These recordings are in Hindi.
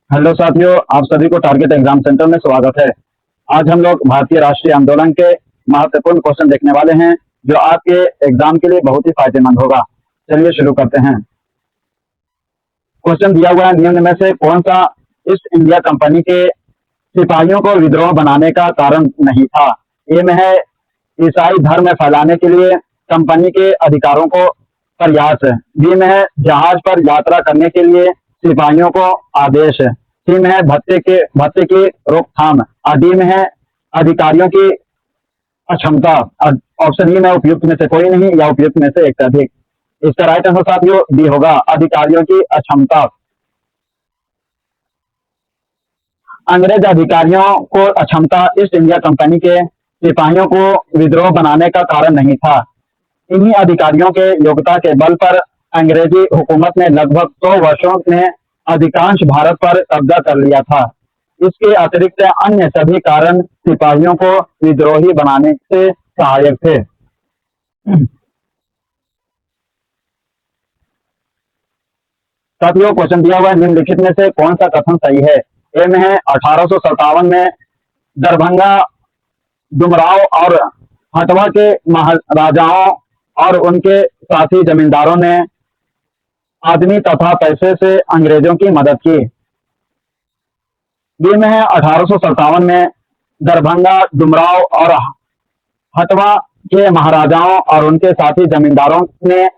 हेलो साथियों, आप सभी को टारगेट एग्जाम सेंटर में स्वागत है। आज हम लोग भारतीय राष्ट्रीय आंदोलन के महत्वपूर्ण क्वेश्चन देखने वाले हैं, जो आपके एग्जाम के लिए बहुत ही फायदेमंद होगा। चलिए शुरू करते हैं। क्वेश्चन दिया हुआ है, निम्न में से कौन सा ईस्ट इंडिया कंपनी के सिपाहियों को विद्रोह बनाने का कारण नहीं था? ए में है ईसाई धर्म फैलाने के लिए कंपनी के अधिकारों को प्रयास। बी में है जहाज पर यात्रा करने के लिए सिपाहियों को आदेश। सी में है भत्ते की रोकथाम। और डी में है अधिकारियों की अक्षमता। और ऑप्शन ई में उपयुक्त में से कोई नहीं या उपयुक्त में से एक से अधिक। इसका राइट आंसर साथियों डी होगा, अधिकारियों की अक्षमता। अंग्रेज अधिकारियों को अक्षमता ईस्ट इंडिया कंपनी के सिपाहियों को विद्रोह बनाने का कारण नहीं था। इन्हीं अधिकारियों के योग्यता के बल पर अंग्रेजी हुकूमत ने लगभग 100 वर्षों में अधिकांश भारत पर कब्जा कर लिया था। इसके अतिरिक्त अन्य सभी कारण सिपाहियों को विद्रोही बनाने से सहायक थे। साथियों, क्वेश्चन दिया हुआ है, निम्नलिखित में से कौन सा कथन सही है? ए में है 1857 में दरभंगा, डुमराव और हटवा के महाराजाओं और उनके साथी जमींदारों ने आदमी तथा पैसे से अंग्रेजों की मदद की। बी में है 1857 में दरभंगा, डुमराव और हटवा के महाराजाओं और उनके साथी जमींदारों ने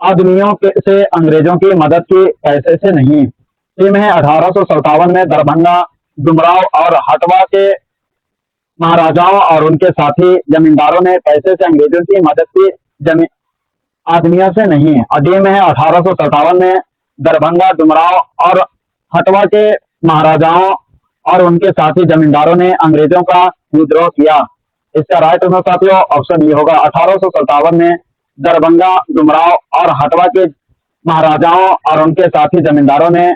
आदमियों से अंग्रेजों की मदद की, पैसे से नहीं। सी में है 1857 में दरभंगा, डुमराव और हटवा के महाराजाओं और उनके साथी जमींदारों ने पैसे से अंग्रेजों की मदद की, आदमियों से नहीं। और डी में है 1857 में दरभंगा, डुमराव और हटवा के महाराजाओं और उनके साथी जमींदारों ने अंग्रेजों का विद्रोह किया। इसका राइट आंसर साथियों ऑप्शन ये होगा, 1857 में दरभंगा, डुमराव और हटवा के महाराजाओं और उनके साथी जमींदारों ने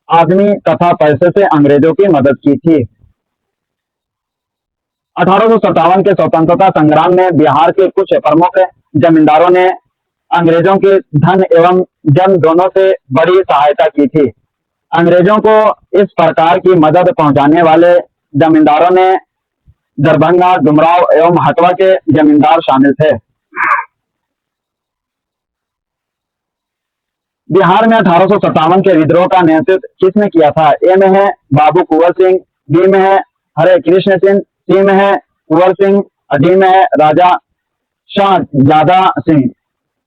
आदमी तथा पैसे से अंग्रेजों की मदद की थी। 1857 के स्वतंत्रता संग्राम में बिहार के कुछ प्रमुख जमींदारों ने अंग्रेजों के धन एवं जन दोनों से बड़ी सहायता की थी। अंग्रेजों को इस प्रकार की मदद पहुंचाने वाले जमींदारों में दरभंगा, डुमराव एवं हटवा के जमींदार शामिल थे। बिहार में 1857 के विद्रोह का नेतृत्व किसने किया था? ए में है बाबू कुंवर सिंह, बी में है हरे कृष्ण सिंह, सी में है कुंवर सिंह और डी में है राजा शाहजादा सिंह।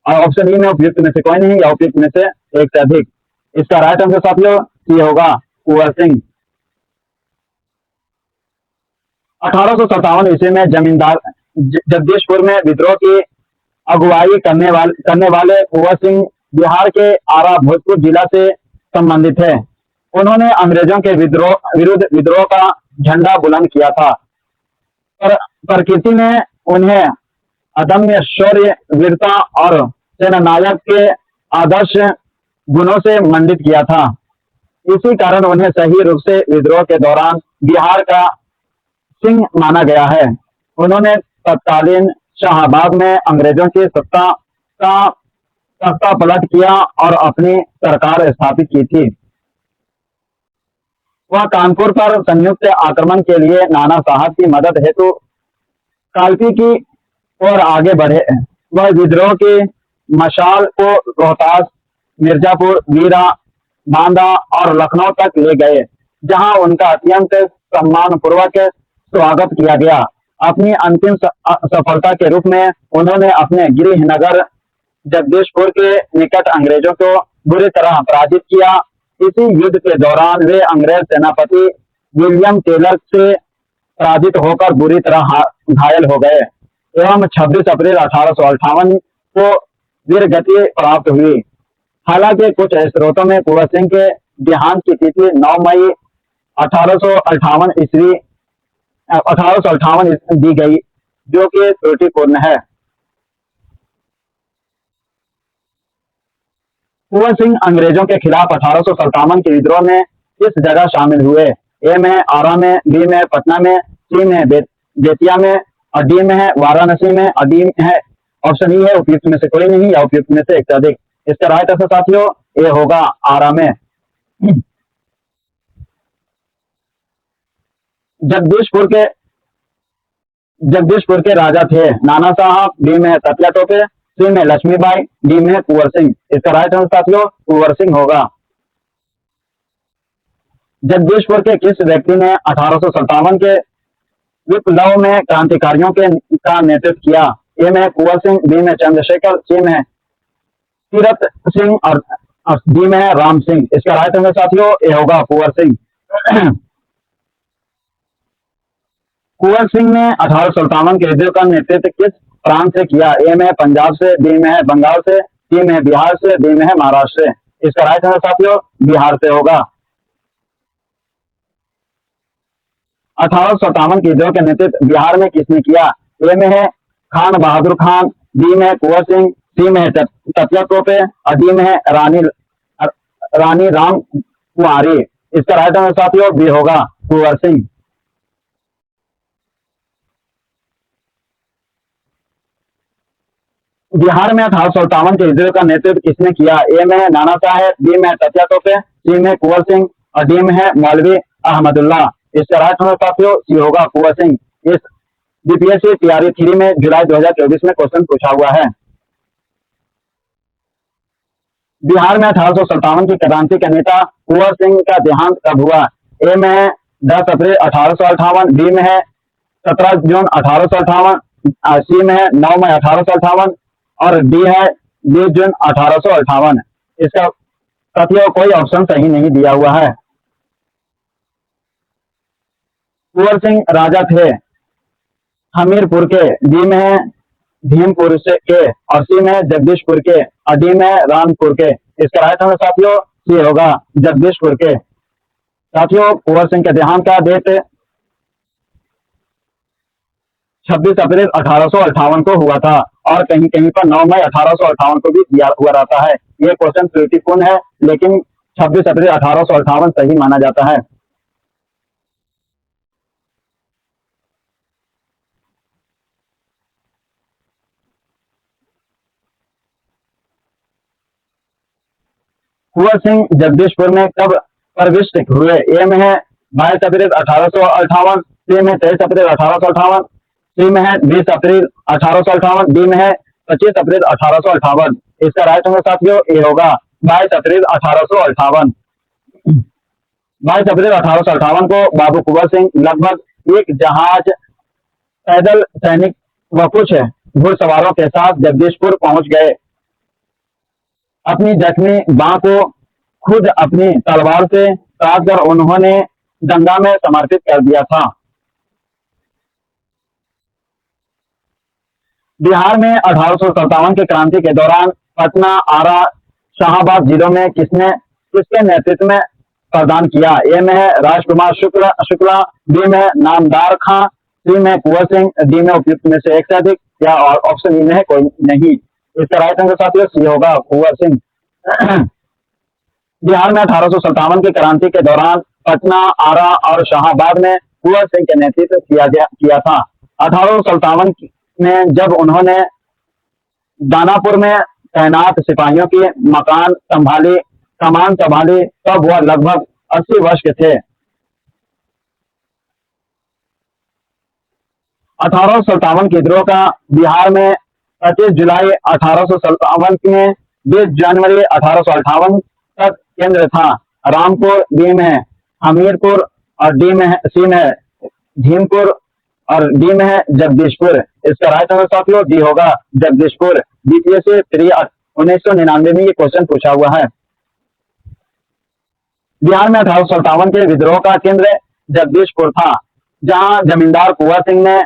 और ऑप्शन ई में उपयुक्त में से कोई नहीं या उपयुक्त में से एक से अधिक। इसका राइट आंसर साथियों सी होगा, कुंवर सिंह। 1857 ईस्वी में जमींदार जगदीशपुर में विद्रोह की अगुवाई करने वाले कुंवर सिंह बिहार के आरा भोजपुर जिला से संबंधित है। उन्होंने अंग्रेजों के विरुद्ध विद्रोह का झंडा बुलंद किया था। प्रकृति ने उन्हें अदम्य शौर्य, वीरता और सेनानायक के आदर्श गुणों से मंडित किया था। इसी कारण उन्हें सही रूप से विद्रोह के दौरान बिहार का सिंह माना गया है। उन्होंने तत्कालीन शाहबाग में अंग्रेजों की सत्ता का तख्ता पलट किया और अपनी सरकार स्थापित की थी। वह कानपुर पर संयुक्त आक्रमण के लिए नाना साहब की मदद हेतु कालपी की ओर आगे बढ़े। वह विद्रोह की मशाल को रोहतास, मिर्जापुर, वीरा, बांदा और लखनऊ तक ले गए, जहां उनका अत्यंत सम्मानपूर्वक स्वागत किया गया। अपनी अंतिम सफलता के रूप में उन्होंने अपने गृहनगर जगदीशपुर के निकट अंग्रेजों को बुरी तरह पराजित किया। इसी युद्ध के दौरान वे अंग्रेज सेनापति विलियम टेलर से पराजित होकर बुरी तरह घायल हो गए एवं 26 अप्रैल 1858 को वीरगति प्राप्त हुई। हालांकि कुछ स्रोतों में कुंवर सिंह के देहांत की तिथि 9 मई 1858 दी गई, जो कि त्रुटिपूर्ण है। कुंवर सिंह अंग्रेजों के खिलाफ 1857 के विद्रोह में किस जगह शामिल हुए? ए में आरा में, बी में पटना में, सी में बेतिया में और डी में है वाराणसी में और डी में है ऑप्शन ई है उपयुक्त में से कोई नहीं या उपयुक्त में से एक से अधिक। इसका राइट आंसर साथियों ए होगा, आरा में। जगदीशपुर के जगदीशपुर के राजा थे नाना साहब, बी में है तकिया टोपे, सी में लक्ष्मीबाई, डी में है कुंवर सिंह। इसका राइट आंसर साथियों कुंवर सिंह होगा। जगदीशपुर के किस व्यक्ति ने 1857 के विप्लव में क्रांतिकारियों के का नेतृत्व किया? ए में है कुंवर सिंह, बी में चंद्रशेखर, सी में है तीरथ सिंह और डी में है राम सिंह। इसका राइट आंसर साथियों ए होगा कुंवर सिंह। कुंवर सिंह ने 1857 के विद्रोह का नेतृत्व किस प्रांत से किया? ए में है पंजाब से, बी में है बंगाल से, सी में है बिहार से, डी में है महाराष्ट्र से। इसका राइट आंसर साथियों बिहार से होगा। 1857 के विद्रोह का नेतृत्व बिहार में किसने किया? ए में है खान बहादुर खान, बी में है कुंवर सिंह, सी में है तकिया टोपे और डी में है रानी राम कुंवारी। इसका राइट आंसर साथियों बी होगा कुंवर सिंह। बिहार में 1857 के विद्रोह का नेतृत्व किसने किया? ए में है नाना साहेब, बी में है तकिया टोपे, सी में कुंवर सिंह और डी में है मौलवी अहमदुल्ला। इसका राइट आंसर साथियों सी होगा कुंवर सिंह। इस बीपीएससी तैयारी 3 में जुलाई 2024 में क्वेश्चन पूछा हुआ है। बिहार में 1857 की क्रांति के नेता कुंवर सिंह का देहांत कब हुआ? ए में है 10 अप्रैल 1858, बी में है 17 जून 1858, सी में है 9 मई 1858 और डी है 20 जून 1858। इसका साथियों कोई ऑप्शन सही नहीं दिया हुआ है। कुंवर सिंह राजा थे हमीरपुर के, डी में है भीमपुर से के और सी में है जगदीशपुर के और डी में है रामपुर के। इसका राइट आंसर साथियों सी होगा जगदीशपुर के। साथियों कुंवर सिंह के देहांत का डेट 26 अप्रैल 1858 को हुआ था और कहीं कहीं पर 9 मई 1858 को भी दिया हुआ रहता है। ये क्वेश्चन त्रुटिपूर्ण है लेकिन 26 अप्रैल 1858 सही माना जाता है। कुंवर सिंह जगदीशपुर में कब प्रविष्ट हुए? ए में है 22 अप्रैल 1858, सी में 23 अप्रैल 1858, सी में है 20 अप्रैल 1858, डी में है 25 अप्रैल 1858। इसका राइट आंसर साथियों ए होगा 22 अप्रैल 1858। 22 अप्रैल 1858 को बाबू कुंवर सिंह लगभग एक जहाज, पैदल सैनिक व कुछ घुड़सवारों के साथ जगदीशपुर पहुंच गए। अपनी जख्मी बाँ को खुद अपनी तलवार से काटकर उन्होंने गंगा में समर्पित कर दिया था। बिहार में 1857 की क्रांति के दौरान पटना, आरा, शाहाबाद जिलों में किसके नेतृत्व में प्रदान किया? ए में है राजकुमार शुक्ला, बी में है नामदार खां, सी में कुंवर सिंह, डी में उपयुक्त में से एक से अधिक या ऑप्शन ई में है कोई नहीं। इसका राइट आंसर साथियों सी होगा कुंवर सिंह। बिहार में 1857 की क्रांति के दौरान पटना, आरा और शाहाबाद में कुंवर सिंह के नेतृत्व किया था। 1857 में जब उन्होंने दानापुर में तैनात सिपाहियों की कमान संभाली तब वह लगभग 80 वर्ष के थे। 1857 के विद्रोह का बिहार में 25 जुलाई 1857 में 20 जनवरी 1858 तक केंद्र था। रामपुर, बी में है हमीरपुर और डी में है सी में है भीमपुर और डी में है जगदीशपुर। इसका राइट आंसर साथियों डी होगा जगदीशपुर। बीपीएससी 1999 में ये क्वेश्चन पूछा हुआ है। बिहार में 1857 के विद्रोह का केंद्र जगदीशपुर था, जहां जमींदार कुंवर सिंह ने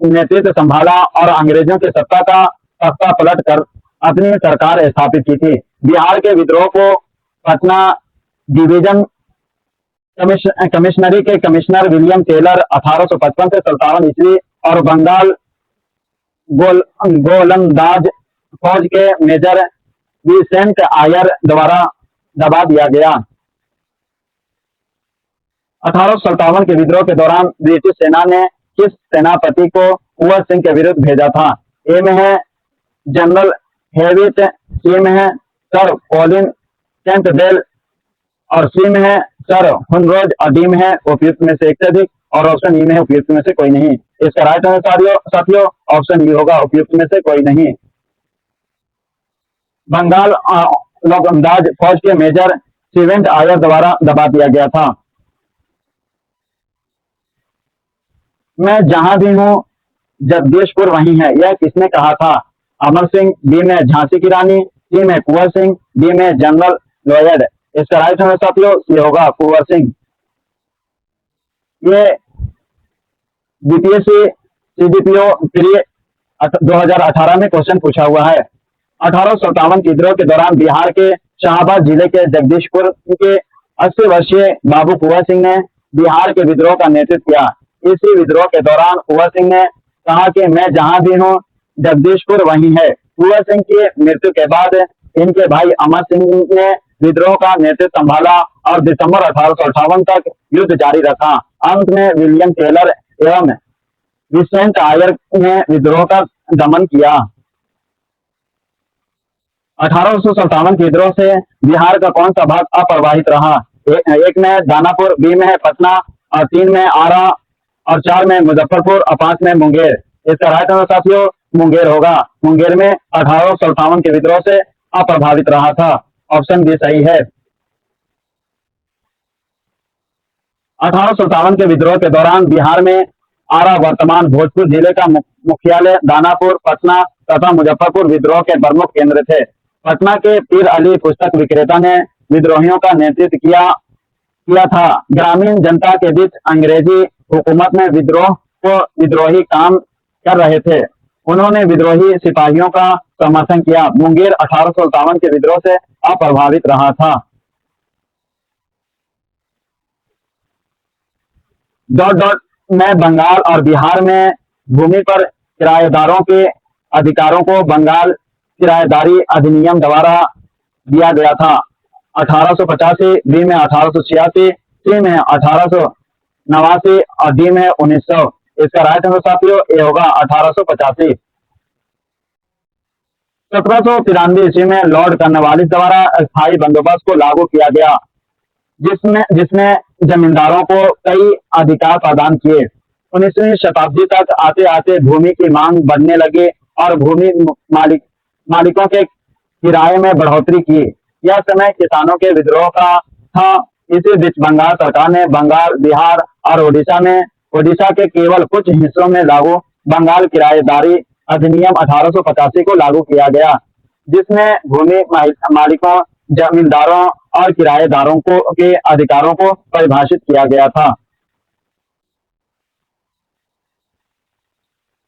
नेतृत्व संभाला और अंग्रेजों की सत्ता का तख्ता पलट कर अपनी सरकार स्थापित की थी। बिहार के विद्रोह को पटना डिवीजन कमिश्नरी के कमिश्नर विलियम टेलर 1855 से 57 ईस्वी और बंगाल गोलंदाज फौज के मेजर विसेंट आयर द्वारा दबा दिया गया। 1857 के विद्रोह के दौरान ब्रिटिश सेना ने किस सेनापति को कुंवर सिंह के विरुद्ध भेजा था? ए में है जनरल हेविट, सी में है सर कॉलिन कैंपबेल और सी में है सर हुनरोज और डी में है उपयुक्त में से एक से अधिक, और ऑप्शन ई में है उपयुक्त में से कोई नहीं। इसका राइट आंसर साथियों ऑप्शन ई होगा, उपयुक्त में से कोई नहीं। बंगाल लोकमदाज फौज के मेजर सीवेंट आयर द्वारा दबा दिया गया था। मैं जहां भी हूं जगदीशपुर वही है, यह किसने कहा था? अमर सिंह, बी में झांसी की रानी, सी में कुंवर सिंह, डी में जनरल लॉयड। इसका राइट आंसर साथियों ये होगा कुंवर सिंह। ये बीपीएससी सीडीपीओ प्री 2018 में क्वेश्चन पूछा हुआ है। 1857 विद्रोह के दौरान बिहार के शाहबाद जिले के जगदीशपुर के 80 वर्षीय बाबू कुंवर सिंह ने बिहार के विद्रोह का नेतृत्व किया। इसी विद्रोह के दौरान कुंवर सिंह ने कहा कि मैं जहां भी हूं जगदीशपुर वही है। कुंवर सिंह की मृत्यु के बाद इनके भाई अमर सिंह ने विद्रोह का नेतृत्व संभाला और दिसंबर 1858 तक युद्ध जारी रखा। अंत में विलियम टेलर एवं विसेंट आयर ने विद्रोह का दमन किया। 1857 के विद्रोह से बिहार का कौन सा भाग अप्रभावित रहा? एक में दानापुर, बी में है पटना, और 3 में आरा, और 4 में मुजफ्फरपुर, और 5 में मुंगेर। इसका राइट आंसर साथियों मुंगेर होगा। मुंगेर में 1857 के विद्रोह से अप्रभावित रहा था। ऑप्शन बी सही है। 1857 के विद्रोह के दौरान बिहार में आरा वर्तमान भोजपुर जिले का मुख्यालय, दानापुर, पटना तथा मुजफ्फरपुर विद्रोह के प्रमुख केंद्र थे। पटना के पीर अली पुस्तक विक्रेता ने विद्रोहियों का नेतृत्व किया था। ग्रामीण जनता के बीच अंग्रेजी हुकूमत में विद्रोही काम कर रहे थे। उन्होंने विद्रोही सिपाहियों का समर्थन किया। मुंगेर 1857 के विद्रोह से अप्रभावित रहा था। डॉट डॉट में बंगाल और बिहार में भूमि पर किराएदारों के अधिकारों को बंगाल किराएदारी अधिनियम द्वारा दिया गया था। 1885, बी में 1886, सी में 1889 और डी में 1900। इसका राइट आंसर साथियों ए होगा 1885। 1793 ईस्वी में लॉर्ड कर्नवालिस द्वारा स्थायी बंदोबस्त को लागू किया गया, जिसने जमींदारों को कई अधिकार प्रदान किए। 19वीं शताब्दी तक आते आते भूमि की मांग बढ़ने लगी और भूमि मालिकों के किराए में बढ़ोतरी की। यह समय किसानों के विद्रोह का था। इसी बीच बंगाल सरकार ने बंगाल, बिहार और ओडिशा के केवल कुछ हिस्सों में लागू बंगाल किराएदारी अधिनियम 1885 को लागू किया गया, जिसमें भूमि मालिकों, जमींदारों और किराएदारों के अधिकारों को परिभाषित किया गया था।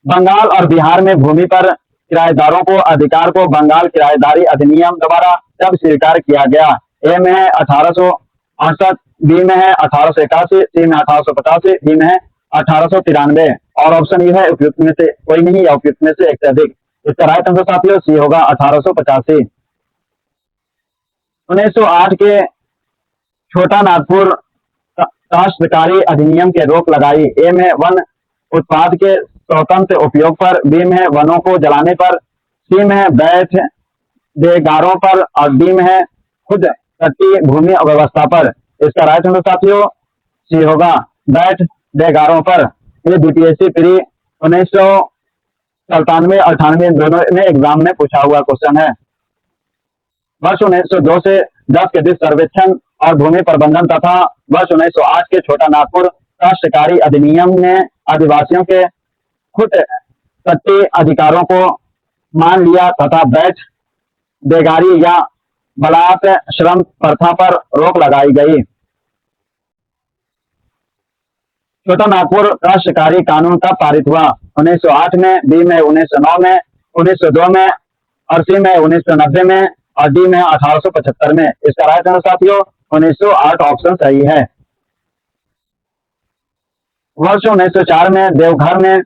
बंगाल और बिहार में भूमि पर किराएदारों को अधिकार को बंगाल किराएदारी अधिनियम द्वारा तब स्वीकार किया गया। ए में है 1868, बी में है 1881, सी में 1885, डी में है 1893, और ऑप्शन ये है उपयुक्त में से कोई नहीं या उपयुक्त में से एक से अधिक। इसका राइट आंसर साथियों सी होगा 1885। 1908 के छोटा नागपुर काश्तकारी अधिनियम के रोक लगाई। ए में वन उत्पाद के स्वतंत्र उपयोग पर, बी में वनों को जलाने पर, सी में बैठ देगारों पर, और डी में है खुद कट्टी भूमि व्यवस्था पर। इसका राइट आंसर साथियों सी होगा बैठ देगारों पर। ये बीपीएससी प्री 1997 और 98 दोनों में एग्जाम में पूछा हुआ क्वेश्चन है। वर्ष 1902 से 10 के बीच सर्वेक्षण और भूमि प्रबंधन तथा वर्ष 1908 के छोटा नागपुर काश्तकारी अधिनियम ने आदिवासियों के खुद कट्टी अधिकारों को मान लिया तथा बैठ बेगारी या बलात् श्रम प्रथा पर रोक लगाई गई। छोटा नागपुर काश्तकारी कानून कब पारित हुआ? 1908 में, बी में 1909 में, 1902 में, और सी में 1990 में, और डी में 1875 में। इसका राइट आंसर साथियों 1908 ऑप्शन सही है। वर्ष 1904 में देवघर में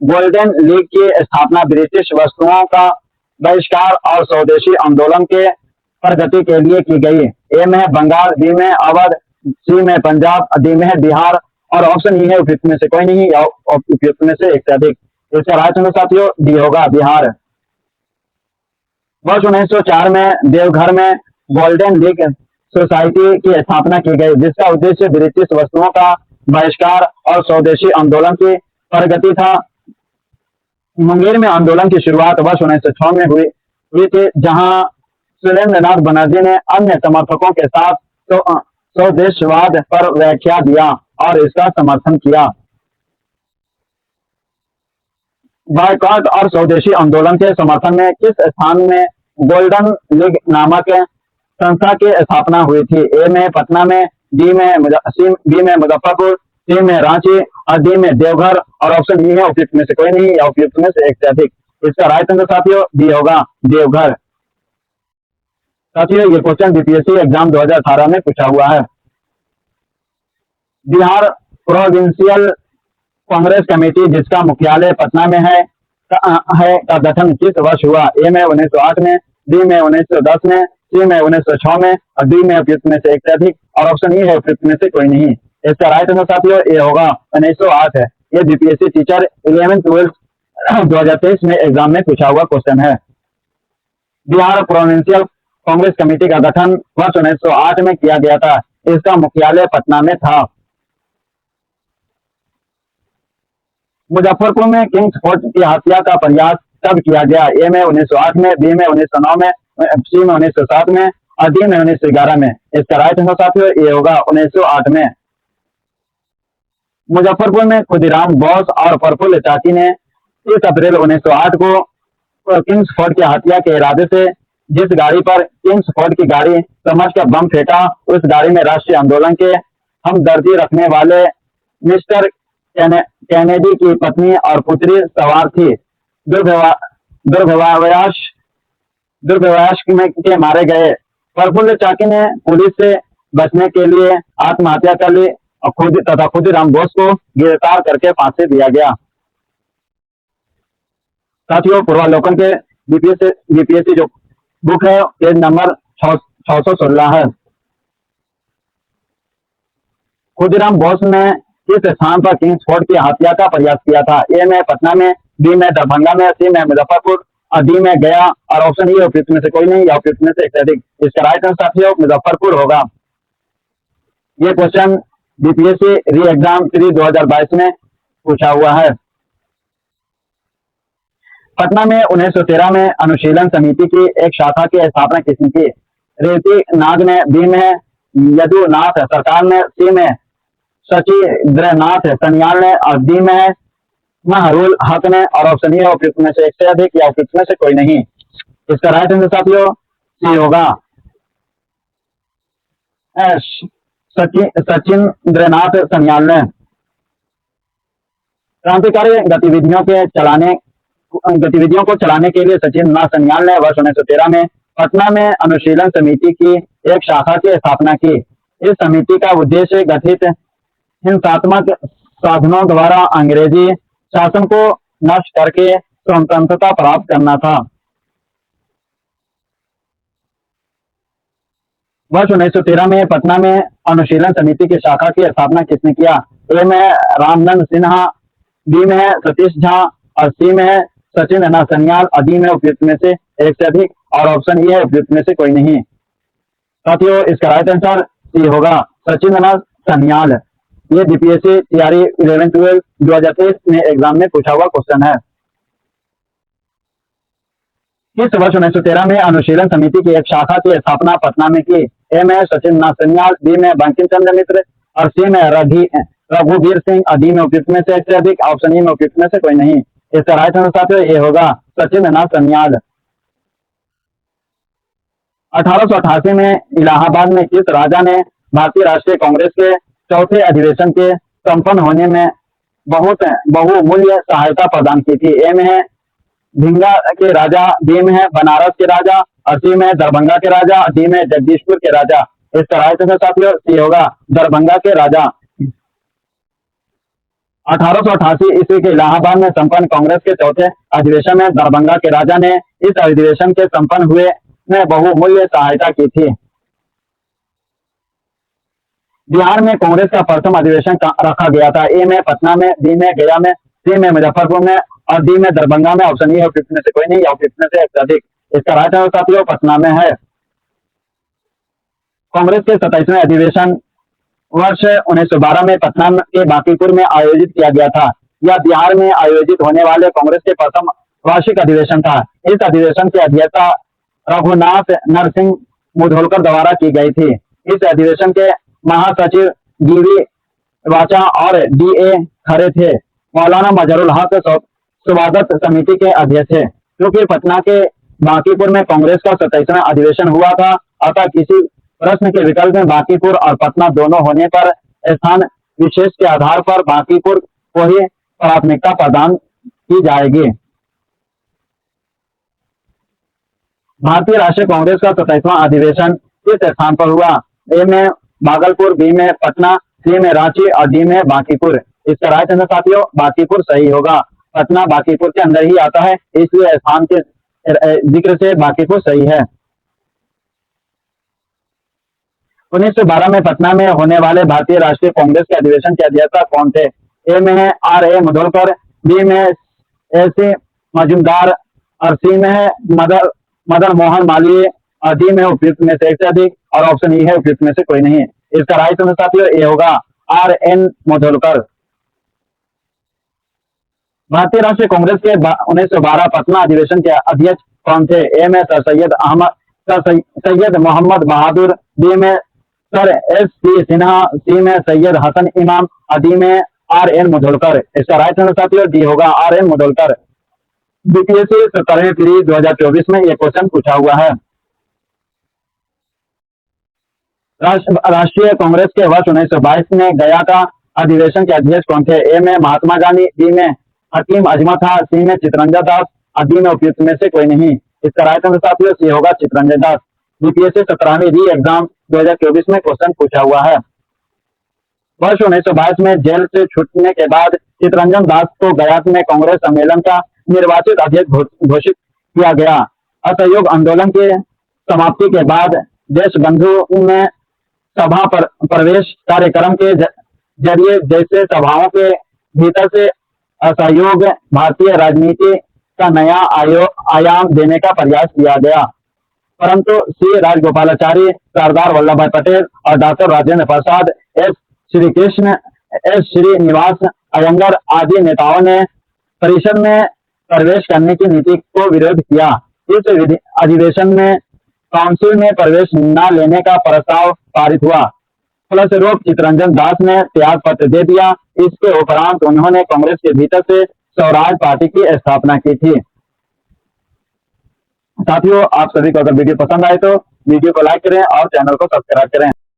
गोल्डन लीग की स्थापना ब्रिटिश वस्तुओं का बहिष्कार और स्वदेशी आंदोलन के प्रगति के लिए की गई। ए में है बंगाल, बी में अवध, सी में पंजाब, डी में है बिहार, और ऑप्शन ई है उपयुक्त में से कोई नहीं या उपयुक्त में से एक से अधिक। इसका राइट आंसर साथियों डी होगा बिहार। वर्ष 1904 में देवघर में गोल्डन लीग सोसाइटी की स्थापना की गई, जिसका उद्देश्य ब्रिटिश वस्तुओं का बहिष्कार और स्वदेशी आंदोलन की प्रगति था। मुंगेर में आंदोलन की शुरुआत वर्ष 1906 में हुई थी, जहां सुरेंद्रनाथ बनर्जी ने अन्य समर्थकों के साथ स्वदेशवाद पर व्याख्या दिया और इसका समर्थन किया। बायकॉट और स्वदेशी आंदोलन के समर्थन में किस स्थान में गोल्डन लीग नामक संस्था की स्थापना हुई थी? ए में पटना में, बी में मुजफ्फरपुर, सी में रांची और डी में देवघर। और ऑप्शन ई है उपयुक्त में से कोई नहीं या उपयुक्त में से एक से अधिक। इसका राइट आंसर साथियों डी होगा, देवघर। साथियों ये क्वेश्चन बीपीएससी एग्जाम 2018 में पूछा हुआ है। बिहार प्रोविंशियल कांग्रेस कमेटी, जिसका मुख्यालय पटना में है का गठन किस वर्ष हुआ? ए में 1908 में, बी में 1910 में, सी में 1906 में और डी में उपयुक्त में से एक से अधिक। और ऑप्शन ई है उपयुक्त में से कोई नहीं। इसका राइट आंसर साथियों ए होगा, 1908 है। ये बीपीएससी टीचर 11-12 2023 में एग्जाम में पूछा हुआ क्वेश्चन है। बिहार प्रोविंशियल कांग्रेस कमेटी का गठन वर्ष 1908 में किया गया था। इसका मुख्यालय पटना में था। मुजफ्फरपुर में किंग्स फोर्ट की हत्या का प्रयास कब किया गया? ए में 1908 में, बी में 1909 में, सी में 1907 में और डी में 1911 में। इसका राइट आंसर साथियों ये होगा 1908 में। मुजफ्फरपुर में खुदीराम बोस और प्रफुल्ल चाकी ने 30 अप्रैल 1908 को किंग्स फोर्ट की हत्या के इरादे से जिस गाड़ी पर किंग्स फोर्ट की गाड़ी समझकर बम फेंका, उस गाड़ी में राष्ट्रीय आंदोलन के हमदर्दी रखने वाले मिस्टर कैनेडी की पत्नी और पुत्री सवार थी। दुर्व्यवहार के मारे गए। प्रफुल्ल चाकी ने पुलिस से बचने के लिए आत्महत्या कर ली और खुदीराम बोस को गिरफ्तार करके फांसी दिया गया। साथियों पूर्वालोकन के बीपीएससी जो बुक है पेज नंबर 616 है। खुदीराम बोस ने किस स्थान पर किंग्स फोर्ट की हत्या का प्रयास किया था? ए में पटना में, बी में दरभंगा में, सी में मुजफ्फरपुर और डी में गया। और ऑप्शन ई उपयुक्त में से कोई नहीं या उपयुक्त में से एक से अधिक। इसका राइट आंसर साथियों मुजफ्फरपुर होगा। ये क्वेश्चन बीपीएससी री एग्जाम 3 2022 में पूछा हुआ है। पटना में 1913 में अनुशीलन समिति की एक शाखा की स्थापना किसने की? रेवती नाग ने, बी में यदुनाथ सरकार ने, सी में सचिंद्रनाथ सन्याल ने और डी में महरुल हक ने। और ऑप्शन ए उपयुक्त में से एक से अधिक या उपयुक्त में से कोई नहीं। इसका राइट आंसर साथियों सी होगा, सचिंद्रनाथ सन्याल ने। क्रांतिकारी गतिविधियों को चलाने के लिए सचिंद्रनाथ सन्याल ने वर्ष 1913 में पटना में अनुशीलन समिति की एक शाखा की स्थापना की। इस समिति का उद्देश्य गठित हिंसात्मक साधनों द्वारा अंग्रेजी शासन को नष्ट करके स्वतंत्रता प्राप्त करना था। वर्ष 1913 में पटना में अनुशीलन समिति की शाखा की स्थापना किसने किया? ए में रामनंद सिन्हा, बी में सतीश झा और सी में सचिंद्रनाथ सन्याल और डी में उपयुक्त में से एक से अधिक। और ऑप्शन ई है उपयुक्त में से कोई नहीं। साथियों इसका राइट आंसर सी होगा, सचिंद्रनाथ सन्याल। ये बीपीएससी तैयारी 11-12 2023 में एग्जाम में पूछा हुआ क्वेश्चन है। किस वर्ष 1913 में अनुशीलन समिति की एक शाखा की स्थापना पटना में की? ए में सचिंद्रनाथ सन्याल, बी में बंकिम चंद्र मित्र और सी में रघुवीर सिंह और डी में उपयुक्त में से एक से अधिक। ऑप्शन ई में उपयुक्त में से कोई नहीं। इसका राइट आंसर साथियों ये होगा सचिंद्रनाथ सन्याल। 1888 में इलाहाबाद में किस राजा ने भारतीय राष्ट्रीय कांग्रेस के चौथे अधिवेशन के संपन्न होने में बहुमूल्य सहायता प्रदान की थी? ए में है भिंगा के राजा, बी में है बनारस के राजा और सी में दरभंगा के राजा, डी में जगदीशपुर के राजा। इसका राइट आंसर साथियों सी होगा, दरभंगा के राजा। 1888 ईस्वी के इलाहाबाद में संपन्न कांग्रेस के चौथे अधिवेशन में दरभंगा के राजा ने इस अधिवेशन के संपन्न हुए में बहुमूल्य सहायता की थी। बिहार में कांग्रेस का प्रथम अधिवेशन रखा गया था? ए में पटना में, बी में गया में, सी में मुजफ्फरपुर में और डी में दरभंगा में। ऑप्शन ई है उपयुक्त में से कोई नहीं या उपयुक्त में से एक से अधिक। इसका राइट आंसर साथियों पटना में है। कांग्रेस के 27वें अधिवेशन वर्ष 1912 में पटना के बांकीपुर में आयोजित किया गया था। यह बिहार में आयोजित होने वाले कांग्रेस के प्रथम वार्षिक अधिवेशन था। इस अधिवेशन की अध्यक्षता रघुनाथ नरसिंह मुधोलकर द्वारा की गई थी। इस अधिवेशन के महासचिव डी.वी. वाचा और डी.ए. खरे थे। मौलाना मजहरुल हक स्वागत समिति के अध्यक्ष थे। क्योंकि पटना के बांकीपुर में कांग्रेस का 27वां अधिवेशन हुआ था, अतः किसी प्रश्न के विकल्प में बांकीपुर और पटना दोनों होने पर स्थान विशेष के आधार पर बांकीपुर को ही प्राथमिकता प्रदान की जाएगी। भारतीय राष्ट्रीय कांग्रेस का 27वां अधिवेशन किस स्थान पर हुआ? ए में भागलपुर, बी में पटना, सी में रांची और डी में बांकीपुर। इसका राइट आंसर साथियों बांकीपुर सही होगा। पटना बांकीपुर के अंदर ही आता है, इसलिए स्थान के जिक्र से बांकीपुर सही है। 1912 में पटना में होने वाले भारतीय राष्ट्रीय कांग्रेस के अधिवेशन के अध्यक्ष कौन थे? ए में है R.A. मुधोलकर, बी में S.C. मजूमदार और सी में है मदन मोहन मालवीय और डी में उपयुक्त में से एक से अधिक और ऑप्शन ई है उपयुक्त में से कोई नहीं। इसका राइट आंसर साथियों ए होगा R.N. मुधोलकर। भारतीय राष्ट्रीय कांग्रेस के 1912 पटना अधिवेशन के अध्यक्ष कौन थे? ए में सर सैयद मोहम्मद बहादुर, बी में सर S.P. सिन्हा, सी में सैयद हसन इमाम और डी में R.N. मुधोलकर। इसका राइट आंसर साथियों डी होगा R.N. मुधोलकर। बीपीएससी 17वीं पीढ़ी 2024 में यह क्वेश्चन पूछा हुआ है। राष्ट्रीय कांग्रेस के वर्ष 1922 में गया का अधिवेशन के अध्यक्ष कौन थे? ए में महात्मा गांधी, बी में हकीम अजमत खां, सी में चित्तरंजन दास और डी में उपयुक्त में से कोई नहीं। इसका राइट आंसर साथियों सी होगा चित्तरंजन दास। बीपीएससी 17वीं री एग्जाम 2024 में क्वेश्चन पूछा हुआ है। वर्ष 1922 में जेल से छूटने के बाद चित्तरंजन दास को गया में कांग्रेस सम्मेलन का निर्वाचित अध्यक्ष घोषित किया गया। असहयोग आंदोलन के समाप्ति के बाद देशबंधु में सभा प्रवेश कार्यक्रम के जरिए जैसे सभाओं के भीतर से असहयोग भारतीय राजनीति का नया आयाम देने का प्रयास किया गया, परंतु सी राजगोपालाचारी, सरदार वल्लभ भाई पटेल और doctor Rajendra Prasad, S Shrikrishna, S Srinivas Iyengar आदि नेताओं ने परिषद में प्रवेश करने की नीति को विरोध किया। इस अधिवेशन में काउंसिल में प्रवेश न लेने का प्रस्ताव पारित हुआ। फलस्वरूप चित्तरंजन दास ने त्याग पत्र दे दिया। इसके उपरांत उन्होंने कांग्रेस के भीतर से स्वराज पार्टी की स्थापना की थी। साथियों, आप सभी को अगर वीडियो पसंद आए तो वीडियो को लाइक करें और चैनल को सब्सक्राइब करें।